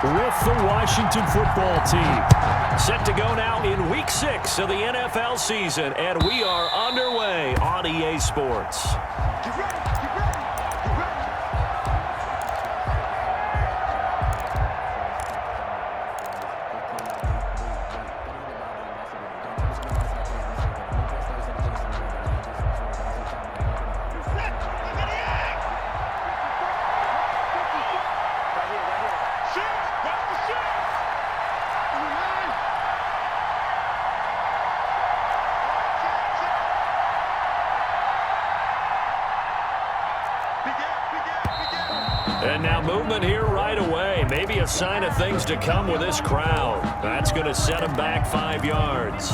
with the Washington football team. Set to go now in Week 6 of the NFL season, and we are underway on EA Sports. And now movement here right away. Maybe a sign of things to come with this crowd. That's going to set him back 5 yards.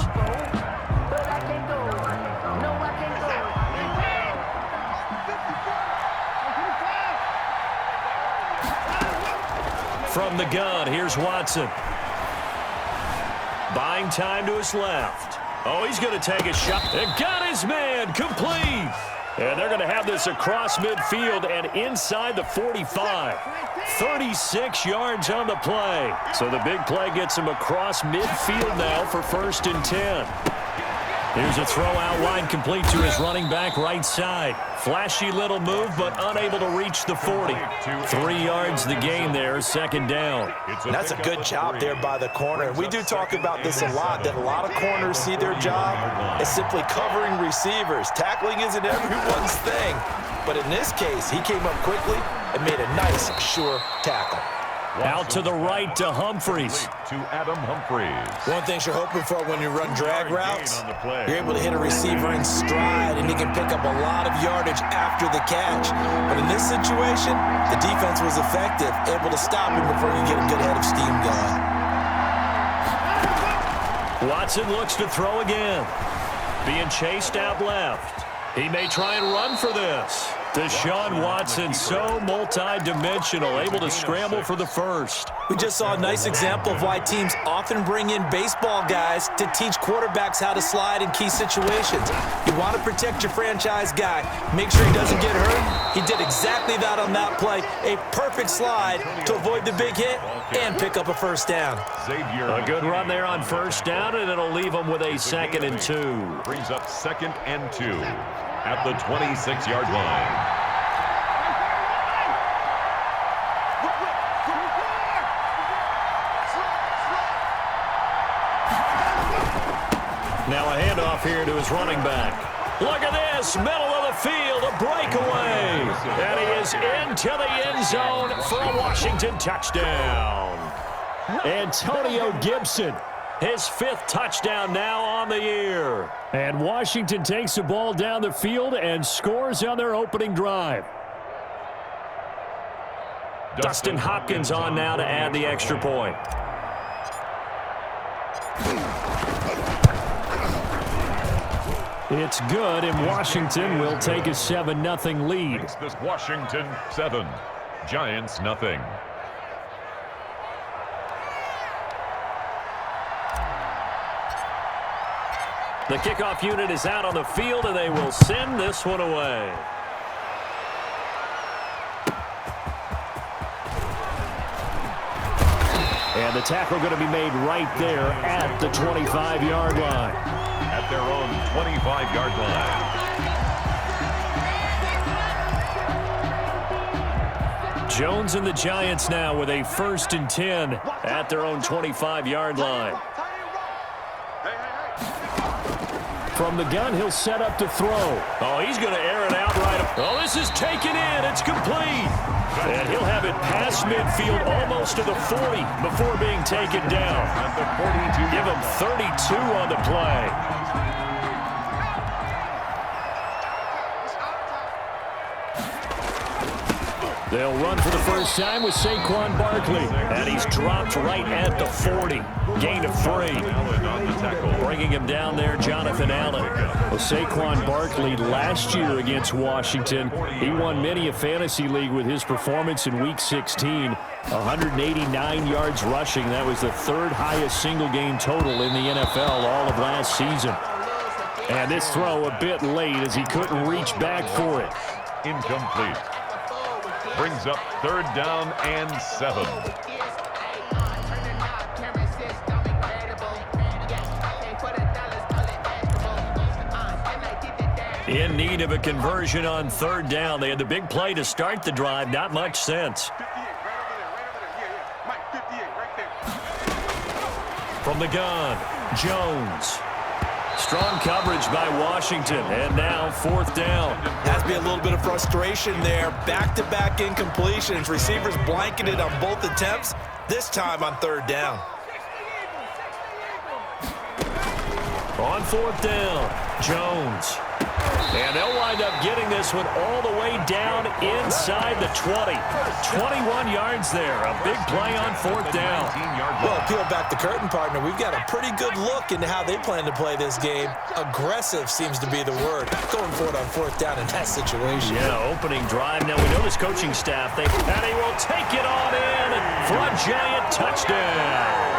From the gun, here's Watson. Buying time to his left. Oh, he's going to take a shot. And got his man complete. And they're going to have this across midfield and inside the 45. 36 yards on the play. So the big play gets him across midfield now for 1st and 10. Here's a throw out wide, complete to his running back right side. Flashy little move, but unable to reach the 40. 3 yards the gain there, 2nd down. That's a good job there by the corner. We do talk about this a lot, that a lot of corners see their job as simply covering receivers. Tackling isn't everyone's thing. But in this case, he came up quickly and made a nice, sure tackle. Out to the right to Humphries. To Adam Humphries. One thing you're hoping for when you run drag routes, you're able to hit a receiver in stride, and he can pick up a lot of yardage after the catch. But in this situation, the defense was effective, able to stop him before he get a good head of steam going. Watson looks to throw again. Being chased out left. He may try and run for this. Deshaun Watson, so multi-dimensional, able to scramble for the first. We just saw a nice example of why teams often bring in baseball guys to teach quarterbacks how to slide in key situations. You want to protect your franchise guy. Make sure he doesn't get hurt. He did exactly that on that play. A perfect slide to avoid the big hit and pick up a 1st down. A good run there on 1st down, and it'll leave him with a 2nd and 2. Brings up 2nd and 2 at the 26-yard line. Now a handoff here to his running back. Look at this, middle of the field, a breakaway. And he is into the end zone for a Washington touchdown. Antonio Gibson, his 5th touchdown now on the year. And Washington takes the ball down the field and scores on their opening drive. Dustin Hopkins on now to add the extra point. It's good, and Washington will take a 7-0 lead. Makes this Washington 7, Giants nothing. The kickoff unit is out on the field, and they will send this one away. And the tackle going to be made right there at the 25-yard line. At their own 25-yard line. Jones and the Giants now with a 1st and 10 at their own 25-yard line. From the gun, he'll set up to throw. Oh, he's going to air it out right. Oh, this is taken in. It's complete. And he'll have it past midfield almost to the 40 before being taken down. At the 42. Give him 32 on the play. They'll run for the first time with Saquon Barkley. And he's dropped right at the 40. Gain of 3. Bringing him down there, Jonathan Allen. Well, Saquon Barkley last year against Washington, he won many a fantasy league with his performance in Week 16. 189 yards rushing. That was the 3rd highest single game total in the NFL all of last season. And this throw a bit late as he couldn't reach back for it. Incomplete. Brings up 3rd down and 7. In need of a conversion on third down. They had the big play to start the drive. Not much sense. From the gun, Jones. Strong coverage by Washington. And now fourth down. Has to be a little bit of frustration there. Back-to-back incompletions. Receivers blanketed on both attempts. This time on third down. On fourth down, Jones. And they'll wind up getting this one all the way down inside the 20. 21 yards there. A big play on fourth down. Well, peel back the curtain, partner. We've got a pretty good look into how they plan to play this game. Aggressive seems to be the word. Going for it on fourth down in that situation. Yeah, opening drive. Now we know this coaching staff. And he will take it on in for a giant touchdown.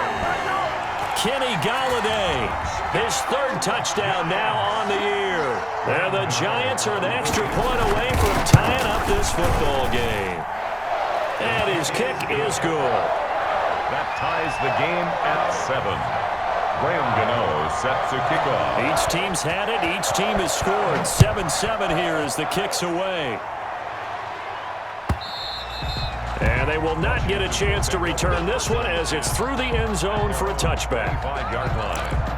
Kenny Golladay, his third touchdown now on the year. And the Giants are an extra point away from tying up this football game. And his kick is good. That ties the game at 7. Graham Gano set to kick off. Each team's had it. Each team has scored. 7-7 here as the kick's away. And they will not get a chance to return this one as it's through the end zone for a touchback. 5-yard line.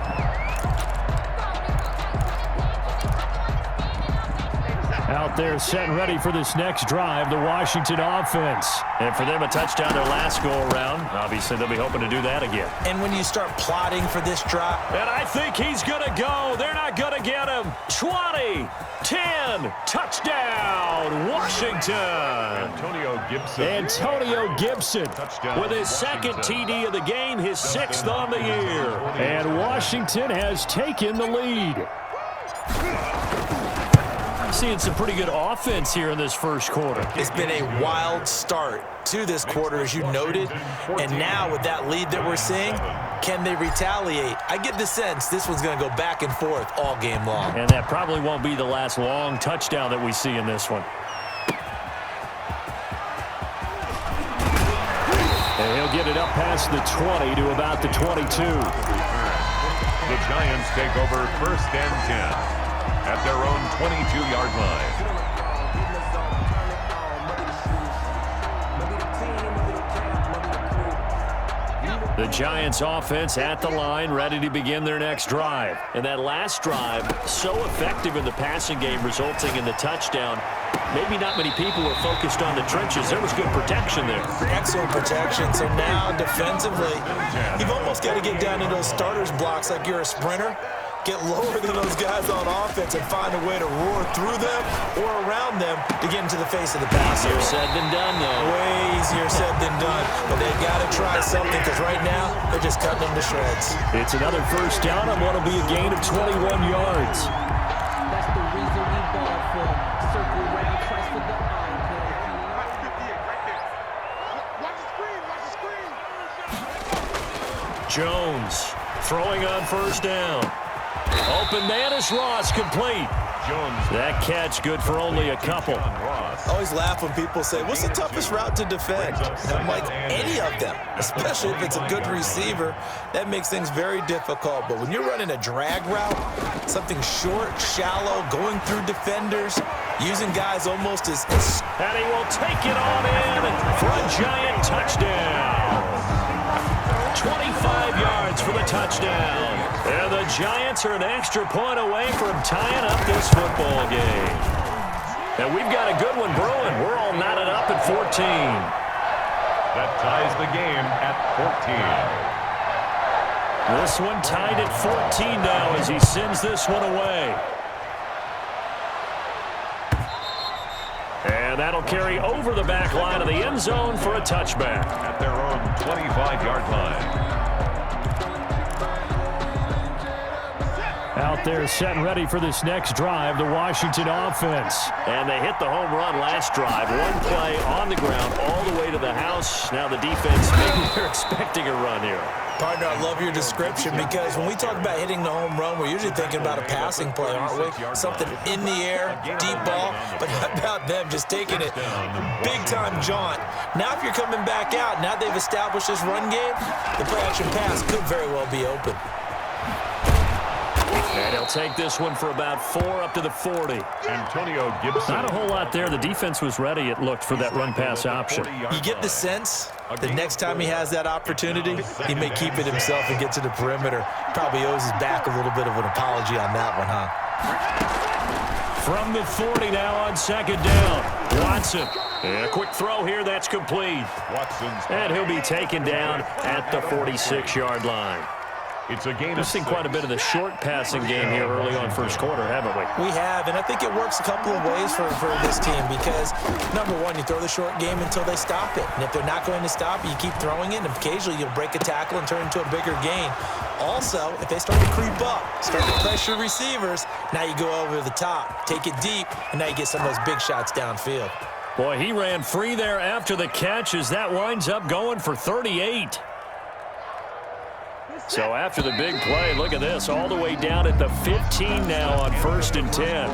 Out there set and ready for this next drive, the Washington offense. And for them, a touchdown their last go-around. Obviously, they'll be hoping to do that again. And when you start plotting for this drive. And I think he's going to go. They're not going to get him. 20, 10, touchdown, Washington. Antonio Gibson with his second TD of the game, his 6th on the year. And Washington has taken the lead. Seeing some pretty good offense here in this first quarter. It's been a wild start to this quarter, as you noted. And now with that lead that we're seeing, can they retaliate? I get the sense this one's going to go back and forth all game long. And that probably won't be the last long touchdown that we see in this one. And he'll get it up past the 20 to about the 22. The Giants take over 1st and 10. At their own 22-yard line. The Giants offense at the line, ready to begin their next drive. And that last drive, so effective in the passing game, resulting in the touchdown. Maybe not many people were focused on the trenches. There was good protection there. Excellent protection. So now defensively, you've almost got to get down into those starters blocks like you're a sprinter. Get lower than those guys on offense and find a way to roar through them or around them to get into the face of the passer. Easier said than done, though. Way easier said than done. But they got to try something because right now they're just cutting them to shreds. It's another first down on what will be a gain of 21 yards. That's the reason we ball for circle round, twice for the line. Jones throwing on first down. Open man is Ross, complete. Jones. That catch good for only a couple. I always laugh when people say, what's the toughest route to defend? And I'm like, any of them, especially if it's a good receiver. That makes things very difficult. But when you're running a drag route, something short, shallow, going through defenders, using guys almost as... And he will take it on in for a giant touchdown. 25 yards for the touchdown. And the Giants are an extra point away from tying up this football game. And we've got a good one brewing. We're all knotted up at 14. That ties the game at 14. This one tied at 14 now as he sends this one away. And that'll carry over the back line of the end zone for a touchback. At their own 25-yard line. Out there set and ready for this next drive, the Washington offense. And they hit the home run last drive. One play on the ground all the way to the house. Now the defense, maybe they're expecting a run here. Partner, I love your description because when we talk about hitting the home run, we're usually thinking about a passing play, aren't we? Something in the air, deep ball, but how about them just taking it big-time jaunt. Now if you're coming back out, now they've established this run game, the play-action pass could very well be open. And he'll take this one for about 4 up to the 40. Antonio Gibson. Not a whole lot there. The defense was ready, it looked, for that run-pass option. You get the sense the next time he has that opportunity, he may keep it himself and get to the perimeter. Probably owes his back a little bit of an apology on that one, huh? From the 40 now on second down. Watson. And a quick throw here, that's complete. And he'll be taken down at the 46-yard line. It's a gain. We've seen quite a bit of the short passing game here early on first quarter, haven't we? We have, and I think it works a couple of ways for this team because, number one, you throw the short game until they stop it. And if they're not going to stop it, you keep throwing it, and occasionally you'll break a tackle and turn it into a bigger gain. Also, if they start to creep up, start to pressure receivers, now you go over the top, take it deep, and now you get some of those big shots downfield. Boy, he ran free there after the catch as that winds up going for 38. So after the big play, look at this, all the way down at the 15 now on 1st and 10.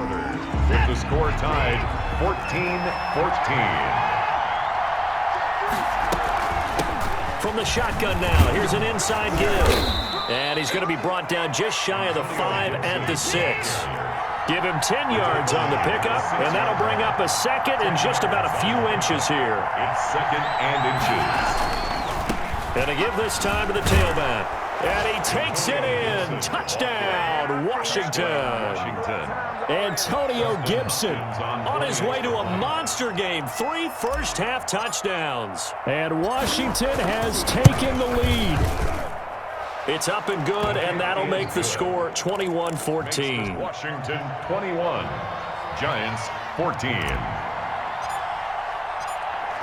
With the score tied, 14-14. From the shotgun now, here's an inside give. And he's going to be brought down just shy of the 5 at the 6. Give him 10 yards on the pickup, and that'll bring up a second and just about a few inches here. It's second and inches. And a give this time to the tailback. And he takes it in. Touchdown, Washington. Antonio Gibson on his way to a monster game. 3 first-half touchdowns. And Washington has taken the lead. It's up and good, and that'll make the score 21-14. Washington 21, Giants 14.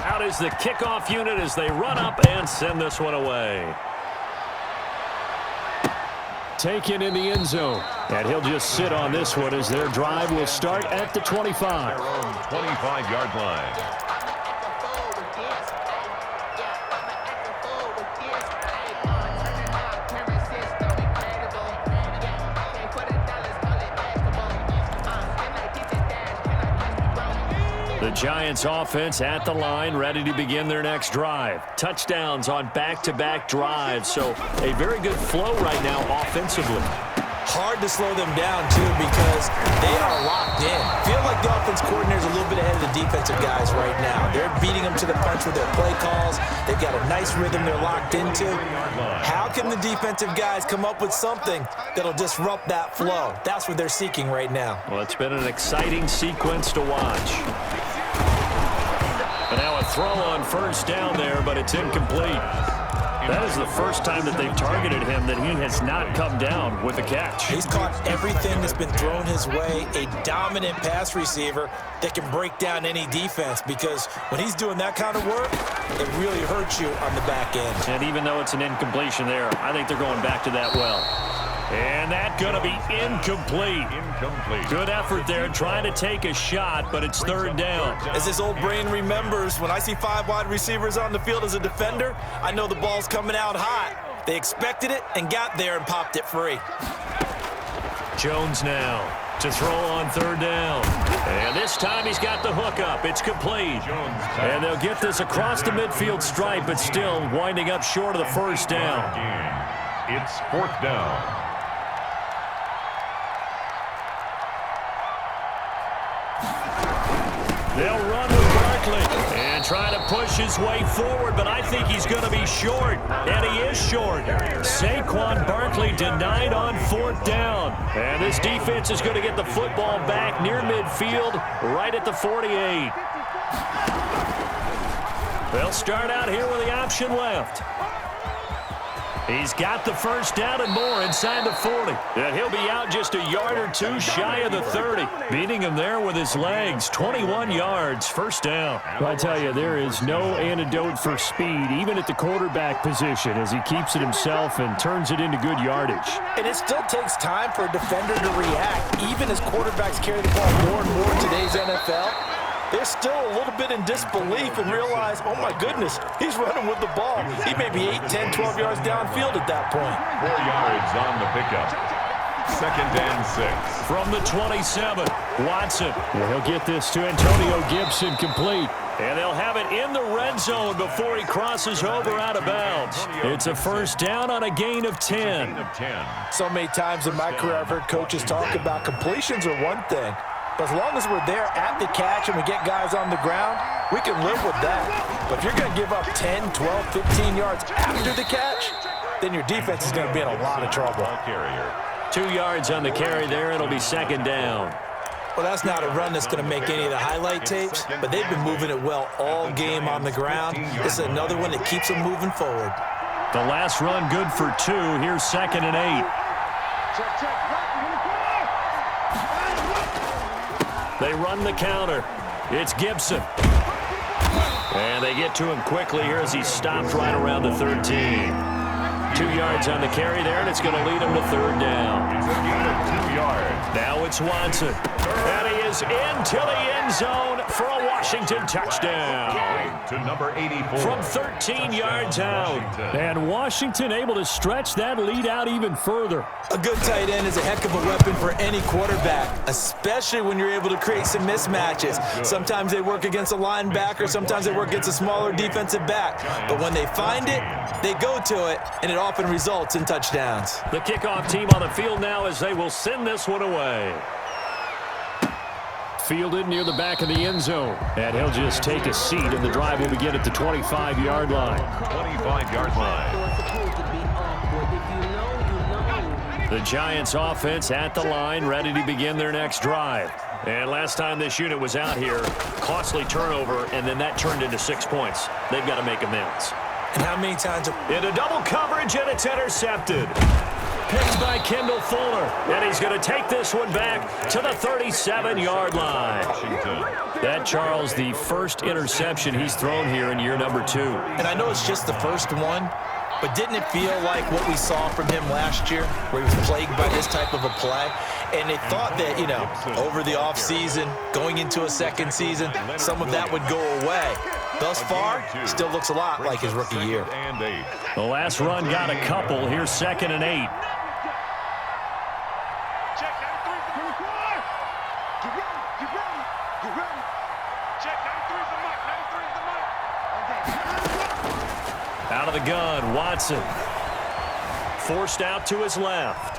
Out is the kickoff unit as they run up and send this one away. Taken in the end zone. And he'll just sit on this one as their drive will start at the 25. Their own 25-yard line. The Giants offense at the line, ready to begin their next drive. Touchdowns on back-to-back drives, so a very good flow right now offensively. Hard to slow them down, too, because they are locked in. Feel like the offense coordinator is a little bit ahead of the defensive guys right now. They're beating them to the punch with their play calls. They've got a nice rhythm they're locked into. How can the defensive guys come up with something that'll disrupt that flow? That's what they're seeking right now. Well, it's been an exciting sequence to watch. And now a throw on first down there, but it's incomplete. That is the first time that they've targeted him that he has not come down with a catch. He's caught everything that's been thrown his way, a dominant pass receiver that can break down any defense because when he's doing that kind of work, it really hurts you on the back end. And even though it's an incompletion there, I think they're going back to that well. And that's going to be incomplete. Good effort there trying to take a shot, but it's third down. As his old brain remembers, when I see 5 wide receivers on the field as a defender, I know the ball's coming out hot. They expected it and got there and popped it free. Jones now to throw on third down. And this time he's got the hook up. It's complete. And they'll get this across the midfield stripe, but still winding up short of the first down. It's fourth down. They'll run with Barkley and try to push his way forward, but I think he's going to be short, and he is short. Saquon Barkley denied on fourth down, and this defense is going to get the football back near midfield, right at the 48. They'll start out here with the option left. He's got the first down and more inside the 40. And he'll be out just a yard or two shy of the 30. Beating him there with his legs. 21 yards, first down. Well, I tell you, there is no antidote for speed, even at the quarterback position, as he keeps it himself and turns it into good yardage. And it still takes time for a defender to react. Even as quarterbacks carry the ball more and more in today's NFL, they're still a little bit in disbelief and realize, oh my goodness, he's running with the ball. He may be 8, 10, 12 yards downfield at that point. 4 yards on the pickup. 2nd and 6. From the 27, Watson. And he'll get this to Antonio Gibson complete. And they'll have it in the red zone before he crosses over out of bounds. It's a first down on a gain of 10. So many times in my career I've heard coaches talk about completions are one thing. But as long as we're there at the catch and we get guys on the ground, we can live with that. But if you're going to give up 10, 12, 15 yards after the catch, then your defense is going to be in a lot of trouble. 2 yards on the carry there. It'll be 2nd down. Well, that's not a run that's going to make any of the highlight tapes, but they've been moving it well all game on the ground. This is another one that keeps them moving forward. The last run good for 2. Here's 2nd and 8. They run the counter. It's Gibson. And they get to him quickly here as he's stopped right around the 13. 2 yards on the carry there, and it's going to lead him to 3rd down. It's a gain of 2 yards. Now it's Watson. And he is into the end zone for a Washington touchdown. To number 84. From 13 yards out. And Washington able to stretch that lead out even further. A good tight end is a heck of a weapon for any quarterback, especially when you're able to create some mismatches. Sometimes they work against a linebacker, sometimes they work against a smaller defensive back. But when they find it, they go to it, and it often results in touchdowns. The kickoff team on the field now as they will send this one away. Fielded near the back of the end zone. And he'll just take a seat, and the drive will begin at the 25-yard line. 25-yard line. The Giants offense at the line, ready to begin their next drive. And last time this unit was out here, costly turnover, and then that turned into 6 points. They've got to make amends. And how many times... Into double coverage, and it's intercepted. Picked by Kendall Fuller. And he's going to take this one back to the 37-yard line. That, Charles, the first interception he's thrown here in year number 2. And I know it's just the first one, but didn't it feel like what we saw from him last year, where he was plagued by this type of a play? And they thought that, you know, over the offseason, going into a second season, some of that would go away. Thus far, still looks a lot like his rookie year. The last run got a couple. Here's 2nd and 8. Out of the gun, Watson. Forced out to his left.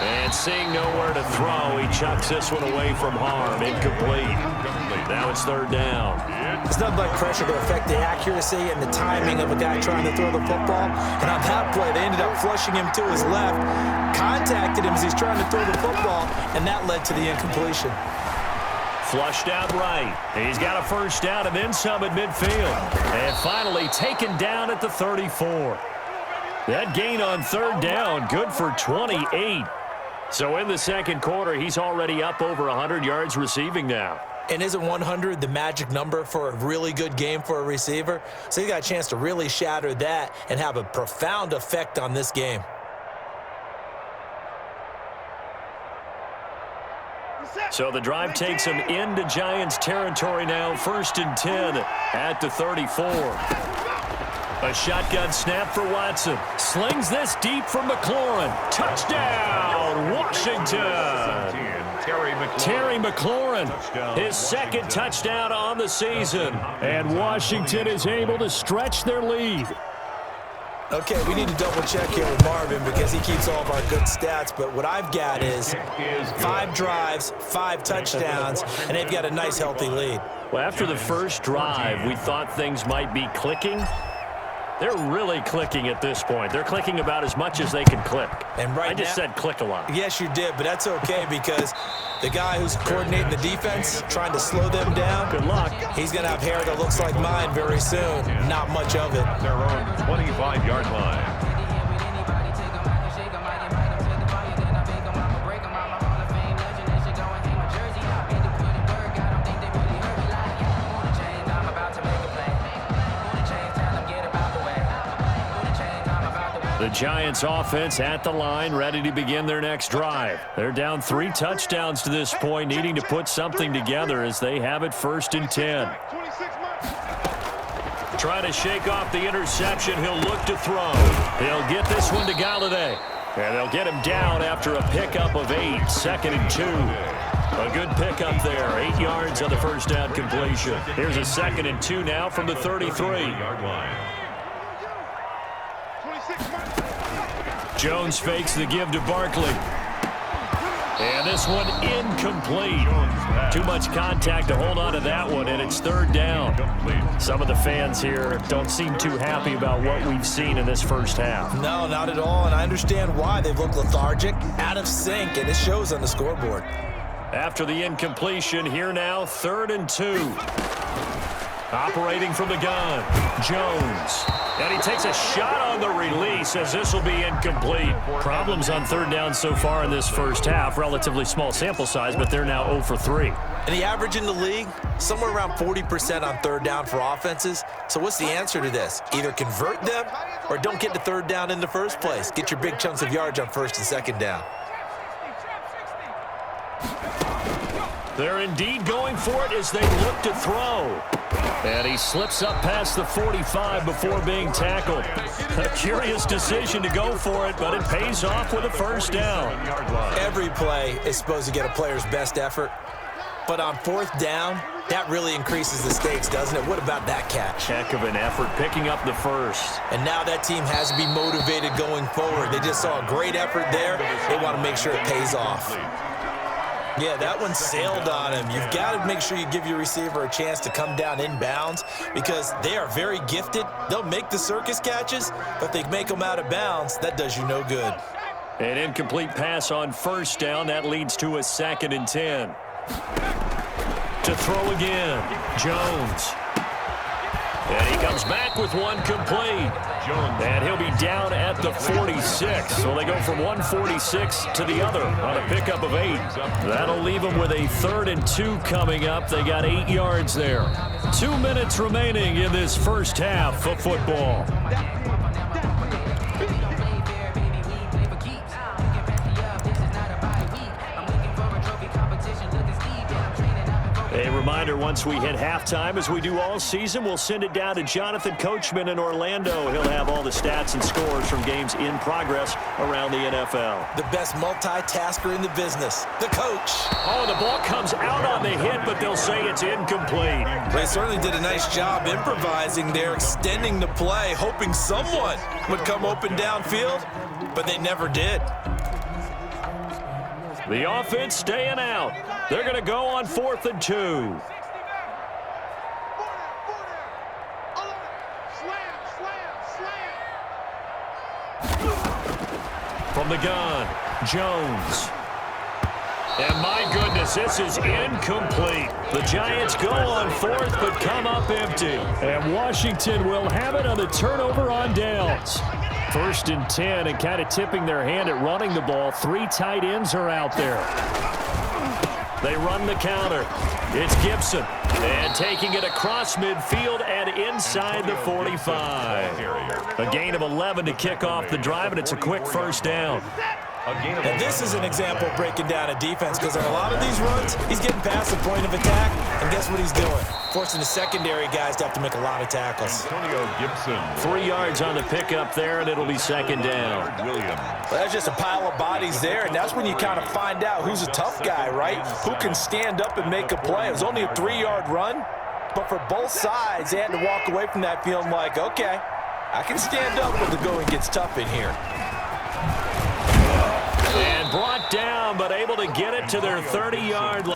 And seeing nowhere to throw, he chucks this one away from harm. Incomplete. Now it's 3rd down. It's nothing like pressure to affect the accuracy and the timing of a guy trying to throw the football. And on that play, they ended up flushing him to his left, contacted him as he's trying to throw the football, and that led to the incompletion. Flushed out right. He's got a first down and then some at midfield. And finally taken down at the 34. That gain on 3rd down, good for 28. So in the second quarter, he's already up over 100 yards receiving now. And isn't 100 the magic number for a really good game for a receiver? So he got a chance to really shatter that and have a profound effect on this game. So the drive takes him into Giants territory now. 1st and 10 at the 34. A shotgun snap for Watson. Slings this deep from McLaurin. Touchdown, Washington. Terry McLaurin, his 2nd touchdown on the season. And Washington is able to stretch their lead. Okay, we need to double check here with Marvin because he keeps all of our good stats. But what I've got is 5 drives, 5 touchdowns, and they've got a nice, healthy lead. Well, after the first drive, we thought things might be clicking. They're really clicking at this point. They're clicking about as much as they can click. And right I just said click a lot. Yes, you did, but that's okay because the guy who's coordinating the defense, trying to slow them down, good luck. He's going to have hair that looks like mine very soon. Not much of it. Their own 25-yard line. The Giants offense at the line, ready to begin their next drive. They're down 3 touchdowns to this point, needing to put something together as they have it 1st and 10. Trying to shake off the interception. He'll look to throw. He'll get this one to Galladay. And they'll get him down after a pickup of 8, 2nd and 2. A good pickup there, 8 yards on the first down completion. Here's a 2nd and 2 now from the 33. Jones fakes the give to Barkley. And this one incomplete. Too much contact to hold on to that one, and it's 3rd down. Some of the fans here don't seem too happy about what we've seen in this first half. No, not at all, and I understand why. They've looked lethargic, out of sync, and it shows on the scoreboard. After the incompletion, here now, 3rd and 2. Operating from the gun, Jones. And he takes a shot on the release as this will be incomplete. Problems on 3rd down so far in this first half. Relatively small sample size, but they're now 0 for 3. And the average in the league, somewhere around 40% on 3rd down for offenses. So what's the answer to this? Either convert them or don't get to 3rd down in the first place. Get your big chunks of yards on 1st and 2nd down. They're indeed going for it as they look to throw. And he slips up past the 45 before being tackled. A curious decision to go for it, but it pays off with a 1st down. Every play is supposed to get a player's best effort. But on 4th down, that really increases the stakes, doesn't it? What about that catch? Heck of an effort, picking up the 1st. And now that team has to be motivated going forward. They just saw a great effort there. They want to make sure it pays off. Yeah, that one sailed on him. You've got to make sure you give your receiver a chance to come down inbounds because they are very gifted. They'll make the circus catches, but if they make them out of bounds, that does you no good. An incomplete pass on 1st down. That leads to a 2nd and 10. To throw again, Jones. And he comes back with one complete. And he'll be down at the 46. So they go from 146 to the other on a pickup of 8. That'll leave them with a 3rd and 2 coming up. They got 8 yards there. 2 minutes remaining in this first half of football. A reminder, once we hit halftime, as we do all season, we'll send it down to Jonathan Coachman in Orlando. He'll have all the stats and scores from games in progress around the NFL. The best multitasker in the business, the coach. Oh, the ball comes out on the hit, but they'll say it's incomplete. They certainly did a nice job improvising there, extending the play, hoping someone would come open downfield, but they never did. The offense staying out. They're going to go on 4th and 2. From the gun, Jones. And my goodness, this is incomplete. The Giants go on 4th, but come up empty. And Washington will have it on the turnover on downs. 1st and 10, and kind of tipping their hand at running the ball. 3 tight ends are out there. They run the counter. It's Gibson. And taking it across midfield and inside the 45. A gain of 11 to kick off the drive, and it's a quick 1st down. And this is an example of breaking down a defense because on a lot of these runs, he's getting past the point of attack, and guess what he's doing? Forcing the secondary guys to have to make a lot of tackles. Antonio Gibson. 3 yards on the pickup there, and it'll be 2nd down. Williams. Well, that's just a pile of bodies there, and that's when you kind of find out who's a tough guy, right? Who can stand up and make a play. It was only a 3-yard run, but for both sides, they had to walk away from that feeling like, okay, I can stand up when the going gets tough in here. And brought down, but able to get it to their 30-yard line.